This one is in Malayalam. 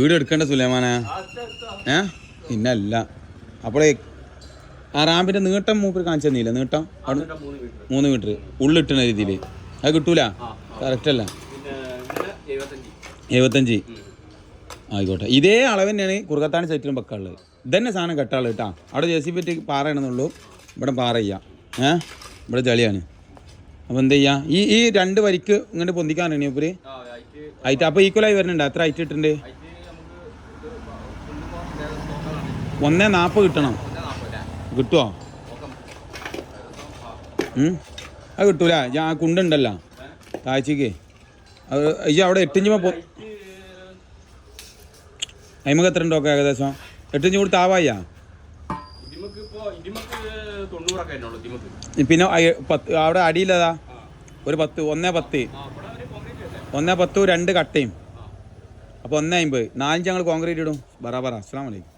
വീട് എടുക്കണ്ട സുലൈമാനെ പിന്നല്ല. അപ്പോഴേ ആ റാമ്പിന്റെ നീട്ടം മൂപ്പർ കാണിച്ചു തന്നില്ല. നീട്ടം അവിടെ 3 മീറ്റർ ഉള്ളിട്ടുന്ന രീതിയിൽ അത് കിട്ടൂല. കറക്റ്റ് അല്ല. 75 ആയിക്കോട്ടെ. ഇതേ അളവ് തന്നെയാണ് കുറുകത്താണി സൈറ്റിലും വെക്കാനുള്ളത്. ഇതന്നെ സാധനം കെട്ടാളുള്ളത് കേട്ടോ. അവിടെ JCB പറ്റി പാറയാണെന്നുള്ളൂ. ഇവിടെ പാറ ചെയ്യാം. ഇവിടെ ചളിയാണ്. അപ്പോൾ എന്ത് ചെയ്യാം, ഈ 2 വരിക്ക് ഇങ്ങോട്ട് പൊന്തിക്കാനാണ് ഇവര് ഹൈറ്റ്. അപ്പോൾ ഈക്വലായി വരുന്നുണ്ട്. എത്ര ഹൈറ്റ് ഇട്ടുണ്ട്? 1.40 കിട്ടണം. കിട്ടുമോ? അത് കിട്ടൂല. ഞാൻ കുണ്ടുണ്ടല്ലോ താഴ്ചക്ക്. അത് ഈ അവിടെ 8 ഇഞ്ച് അയിമക്ക് എത്ര ഉണ്ടോ ഏകദേശം? 8 ഇഞ്ച് കൂടി താവായ്യാ. പിന്നെ അവിടെ അടിയില്ലതാ ഒരു 10 1.10 1.10 2 കട്ടയും. അപ്പോൾ 1.50 4 ഇഞ്ച് ഞങ്ങൾ കോൺക്രീറ്റ് ഇടും. ബറാബറ. അസ്സലാമു അലൈക്കും.